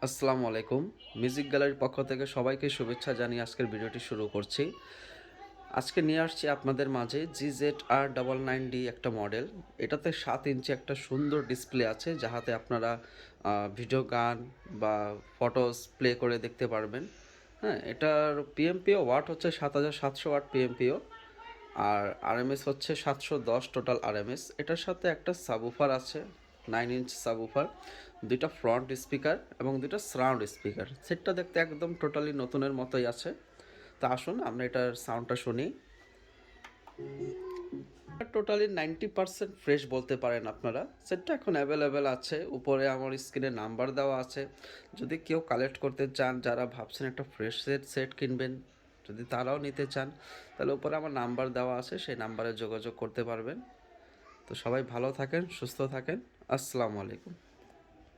আসসালামু আলাইকুম। মিউজিক গ্যালারির পক্ষ থেকে সবাইকে শুভেচ্ছা জানিয়ে আজকের ভিডিওটি শুরু করছি। আজকে নিয়ে আসছি আপনাদের মাঝে GZR 999D একটা মডেল। এটাতে 7 ইঞ্চি একটা সুন্দর ডিসপ্লে আছে, যাহাতে আপনারা ভিডিও গান বা ফটোস প্লে করে দেখতে পারবেন। হ্যাঁ, এটার পিএমপিও ওয়াট হচ্ছে 7700 ওয়াট পিএমপিও, আর আরএমএস হচ্ছে 710 টোটাল আরএমএস। এটার সাথে একটা সাবউফার আছে, 9 ইঞ্চ সাবউফার, দুইটা ফ্রন্ট স্পিকার এবং দুইটা সারাউন্ড স্পিকার। সেটটা দেখতে একদম টোটালি নতুনের মতোই আছে। তা আসুন আমরা এটার সাউন্ডটা শুনি। টোটালি 90% ফ্রেশ বলতে পারেন আপনারা। সেটটা এখন অ্যাভেলেবেল আছে, উপরে আমার স্ক্রিনে নাম্বার দেওয়া আছে। যদি কেউ কালেক্ট করতে চান, যারা ভাবছেন একটা ফ্রেশ সেট কিনবেন, যদি তারাও নিতে চান, তাহলে উপরে আমার নাম্বার দেওয়া আছে, সেই নাম্বারে যোগাযোগ করতে পারবেন। তো সবাই ভালো থাকেন, সুস্থ থাকেন। আসসালামু আলাইকুম।